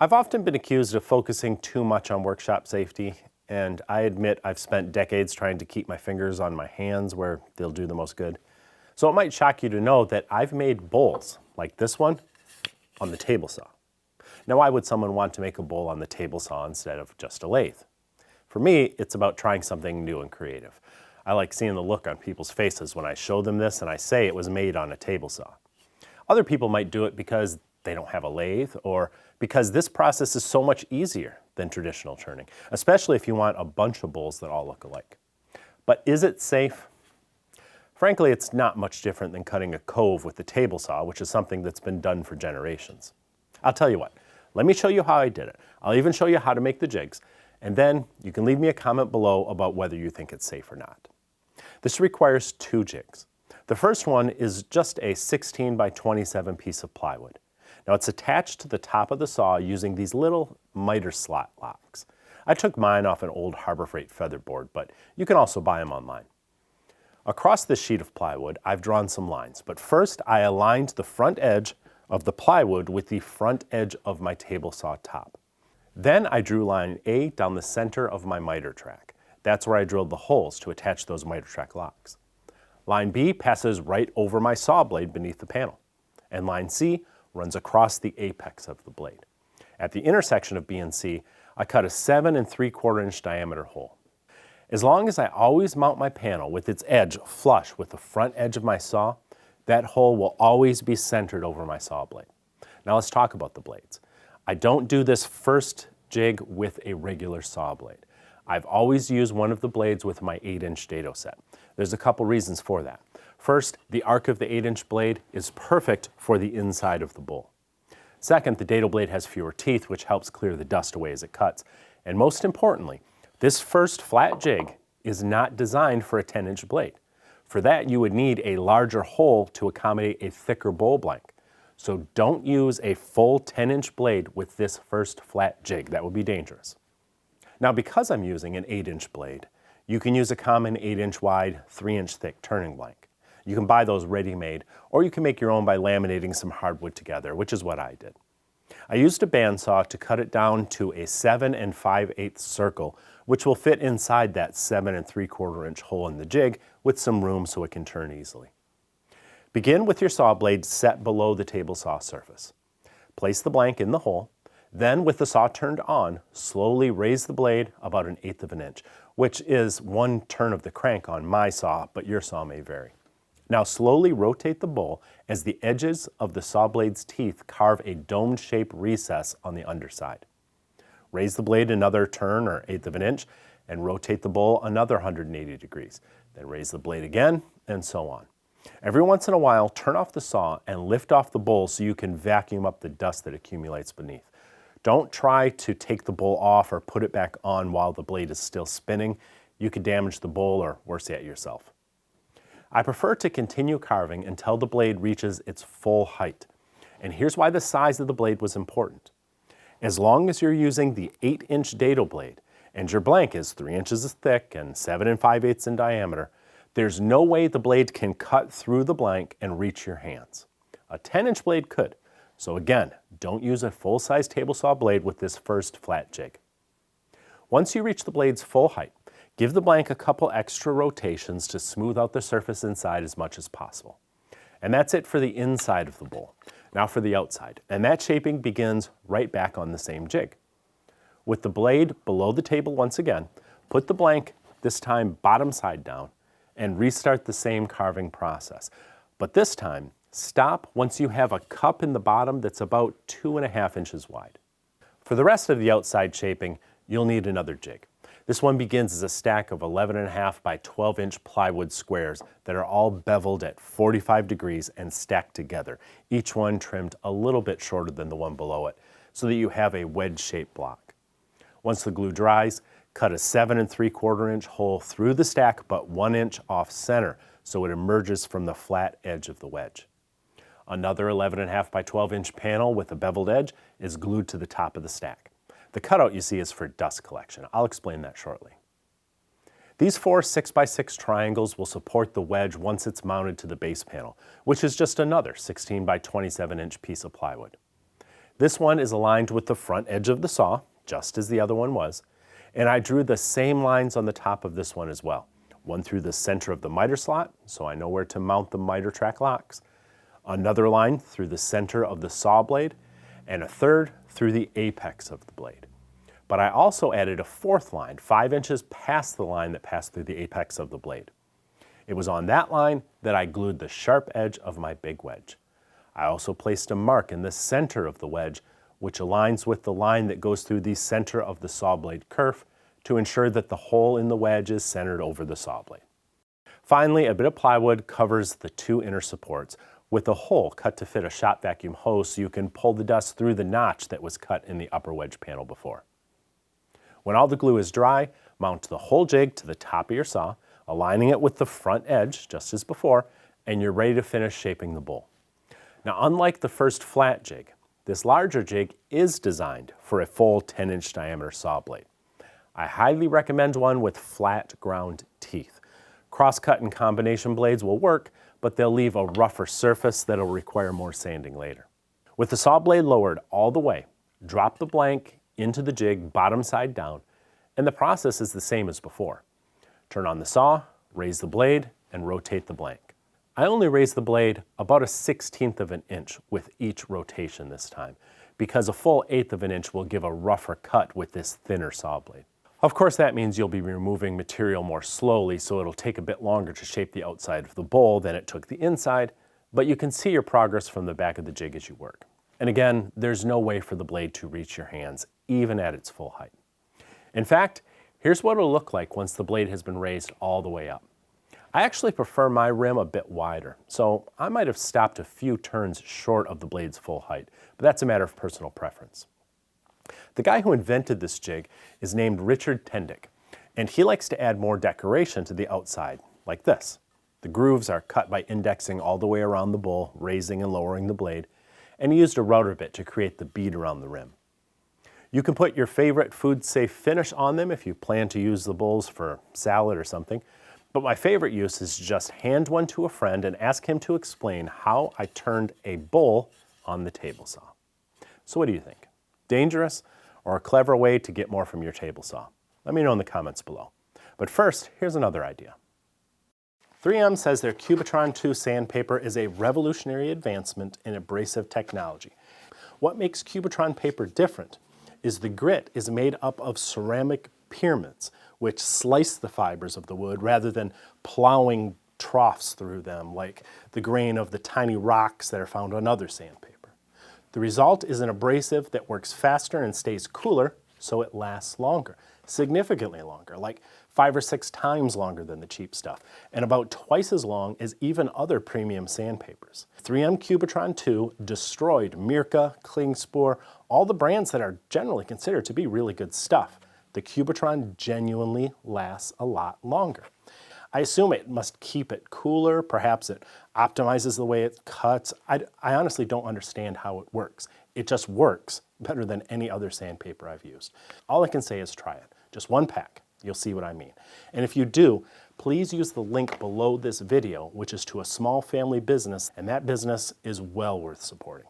I've often been accused of focusing too much on workshop safety, and I admit I've spent decades trying to keep my fingers on my hands where they'll do the most good. So it might shock you to know that I've made bowls, like this one, on the table saw. Now, why would someone want to make a bowl on the table saw instead of just a lathe? For me, it's about trying something new and creative. I like seeing the look on people's faces when I show them this and I say it was made on a table saw. Other people might do it because they don't have a lathe, or because this process is so much easier than traditional turning, especially if you want a bunch of bowls that all look alike. But is it safe? Frankly, it's not much different than cutting a cove with the table saw, which is something that's been done for generations. I'll tell you what, let me show you how I did it. I'll even show you how to make the jigs, and then you can leave me a comment below about whether you think it's safe or not. This requires 2 jigs. The first one is just a 16 by 27 piece of plywood. Now it's attached to the top of the saw using these little miter slot locks. I took mine off an old Harbor Freight featherboard, but you can also buy them online. Across this sheet of plywood, I've drawn some lines, but first I aligned the front edge of the plywood with the front edge of my table saw top. Then I drew line A down the center of my miter track. That's where I drilled the holes to attach those miter track locks. Line B passes right over my saw blade beneath the panel, and line C runs across the apex of the blade. At the intersection of B and C, I cut a 7 3/4 inch diameter hole. As long as I always mount my panel with its edge flush with the front edge of my saw, that hole will always be centered over my saw blade. Now let's talk about the blades. I don't do this first jig with a regular saw blade. I've always used one of the blades with my 8-inch dado set. There's a couple reasons for that. First, the arc of the 8-inch blade is perfect for the inside of the bowl. Second, the dado blade has fewer teeth, which helps clear the dust away as it cuts. And most importantly, this first flat jig is not designed for a 10-inch blade. For that, you would need a larger hole to accommodate a thicker bowl blank. So don't use a full 10-inch blade with this first flat jig. That would be dangerous. Now, because I'm using an 8-inch blade, you can use a common 8-inch wide, 3-inch thick turning blank. You can buy those ready-made, or you can make your own by laminating some hardwood together, which is what I did. I used a bandsaw to cut it down to a 7 5/8 circle, which will fit inside that 7 3/4 inch hole in the jig with some room so it can turn easily. Begin with your saw blade set below the table saw surface. Place the blank in the hole. Then, with the saw turned on, slowly raise the blade about 1/8 of an inch, which is 1 turn of the crank on my saw, but your saw may vary. Now slowly rotate the bowl as the edges of the saw blade's teeth carve a dome-shaped recess on the underside. Raise the blade another turn or 1/8 of an inch and rotate the bowl another 180 degrees. Then raise the blade again, and so on. Every once in a while, turn off the saw and lift off the bowl so you can vacuum up the dust that accumulates beneath. Don't try to take the bowl off or put it back on while the blade is still spinning. You could damage the bowl or worse yet, yourself. I prefer to continue carving until the blade reaches its full height. And here's why the size of the blade was important. As long as you're using the 8-inch dado blade and your blank is 3 inches thick and 7 5/8 in diameter, there's no way the blade can cut through the blank and reach your hands. A 10-inch blade could. So again, don't use a full-size table saw blade with this first flat jig. Once you reach the blade's full height, give the blank a couple extra rotations to smooth out the surface inside as much as possible. And that's it for the inside of the bowl. Now for the outside, and that shaping begins right back on the same jig. With the blade below the table once again, put the blank, this time bottom side down, and restart the same carving process. But this time, stop once you have a cup in the bottom that's about 2.5 inches wide. For the rest of the outside shaping, you'll need another jig. This one begins as a stack of 11.5 by 12-inch plywood squares that are all beveled at 45 degrees and stacked together, each one trimmed a little bit shorter than the one below it, so that you have a wedge-shaped block. Once the glue dries, cut a 7 3/4 inch hole through the stack but 1 inch off center so it emerges from the flat edge of the wedge. Another 11.5 by 12-inch panel with a beveled edge is glued to the top of the stack. The cutout you see is for dust collection. I'll explain that shortly. These 4 6x6 triangles will support the wedge once it's mounted to the base panel, which is just another 16 by 27 inch piece of plywood. This one is aligned with the front edge of the saw, just as the other one was, and I drew the same lines on the top of this one as well. One through the center of the miter slot, so I know where to mount the miter track locks. Another line through the center of the saw blade, and a third through the apex of the blade. But I also added a fourth line, 5 inches past the line that passed through the apex of the blade. It was on that line that I glued the sharp edge of my big wedge. I also placed a mark in the center of the wedge, which aligns with the line that goes through the center of the saw blade kerf to ensure that the hole in the wedge is centered over the saw blade. Finally, a bit of plywood covers the 2 inner supports with a hole cut to fit a shop vacuum hose so you can pull the dust through the notch that was cut in the upper wedge panel before. When all the glue is dry, mount the whole jig to the top of your saw, aligning it with the front edge, just as before, and you're ready to finish shaping the bowl. Now, unlike the first flat jig, this larger jig is designed for a full 10-inch diameter saw blade. I highly recommend one with flat ground teeth. Cross-cut and combination blades will work, but they'll leave a rougher surface that'll require more sanding later. With the saw blade lowered all the way, drop the blank into the jig bottom side down, and the process is the same as before. Turn on the saw, raise the blade, and rotate the blank. I only raised the blade about 1/16 of an inch with each rotation this time, because a full 1/8 of an inch will give a rougher cut with this thinner saw blade. Of course, that means you'll be removing material more slowly, so it'll take a bit longer to shape the outside of the bowl than it took the inside, but you can see your progress from the back of the jig as you work. And again, there's no way for the blade to reach your hands, even at its full height. In fact, here's what it'll look like once the blade has been raised all the way up. I actually prefer my rim a bit wider, so I might have stopped a few turns short of the blade's full height, but that's a matter of personal preference. The guy who invented this jig is named Richard Tendick, and he likes to add more decoration to the outside, like this. The grooves are cut by indexing all the way around the bowl, raising and lowering the blade, and he used a router bit to create the bead around the rim. You can put your favorite food-safe finish on them if you plan to use the bowls for salad or something, but my favorite use is just hand one to a friend and ask him to explain how I turned a bowl on the table saw. So what do you think? Dangerous or a clever way to get more from your table saw? Let me know in the comments below. But first, here's another idea. 3M says their Cubitron 2 sandpaper is a revolutionary advancement in abrasive technology. What makes Cubitron paper different is the grit is made up of ceramic pyramids, which slice the fibers of the wood rather than plowing troughs through them like the grain of the tiny rocks that are found on other sandpaper. The result is an abrasive that works faster and stays cooler, so it lasts longer, significantly longer, like 5 or 6 times longer than the cheap stuff, and about twice as long as even other premium sandpapers. 3M Cubitron 2 destroyed Mirka, Klingspor, all the brands that are generally considered to be really good stuff. The Cubitron genuinely lasts a lot longer. I assume it must keep it cooler, perhaps it optimizes the way it cuts. I honestly don't understand how it works. It just works better than any other sandpaper I've used. All I can say is try it. Just 1 pack. You'll see what I mean. And if you do, please use the link below this video, which is to a small family business, and that business is well worth supporting.